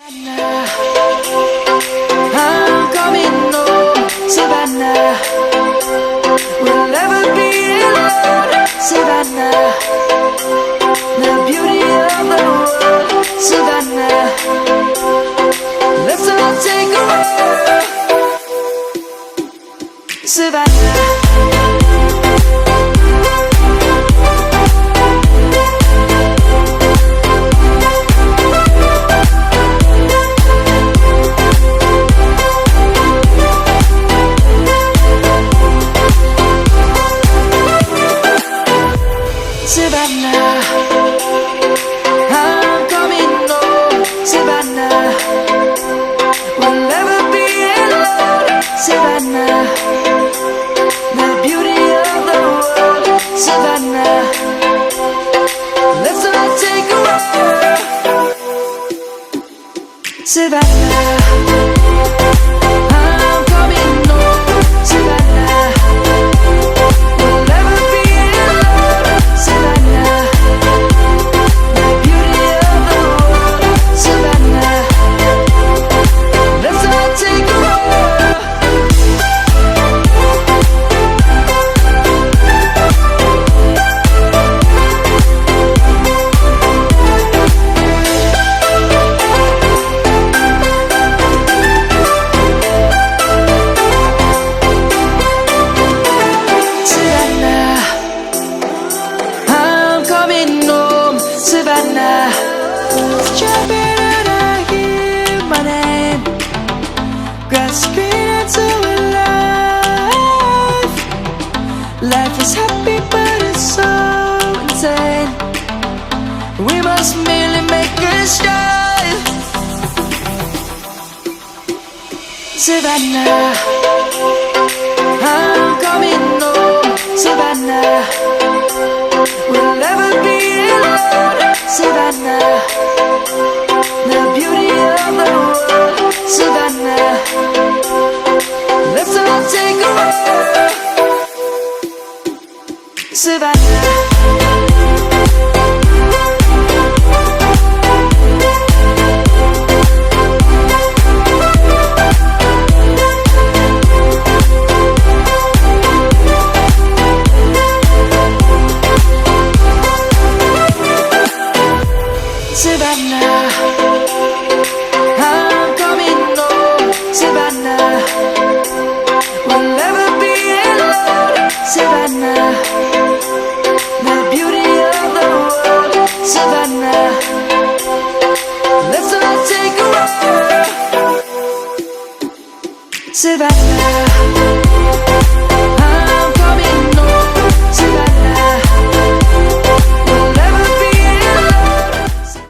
I'm coming home, Savannah. We'll never be alone, Savannah. The beauty of the world, Savannah. Let's all take a walk, Savannah. Savannah, I'm coming home, Savannah. We'll never be alone, Savannah. The beauty of the world, Savannah. Let's all take a walk, Savannah. I'm coming home, Savannah. We'll never be alone, Savannah. The beauty of the world, Savannah. Let's all take a walk. Savannah, I'm coming home, Savannah. Jumping and I hear my name, grasping into life. Life is happy but it's so insane. We must merely make a start, Savannah. I'm coming home, Savannah. We'll never be alone, Savannah. The beauty of the world, Savannah. Let's all take a walk, Savannah. Savannah, I'm coming home, Savannah. We'll never be alone, Savannah. The beauty of the world, Savannah. Let's all take a walk, Savannah.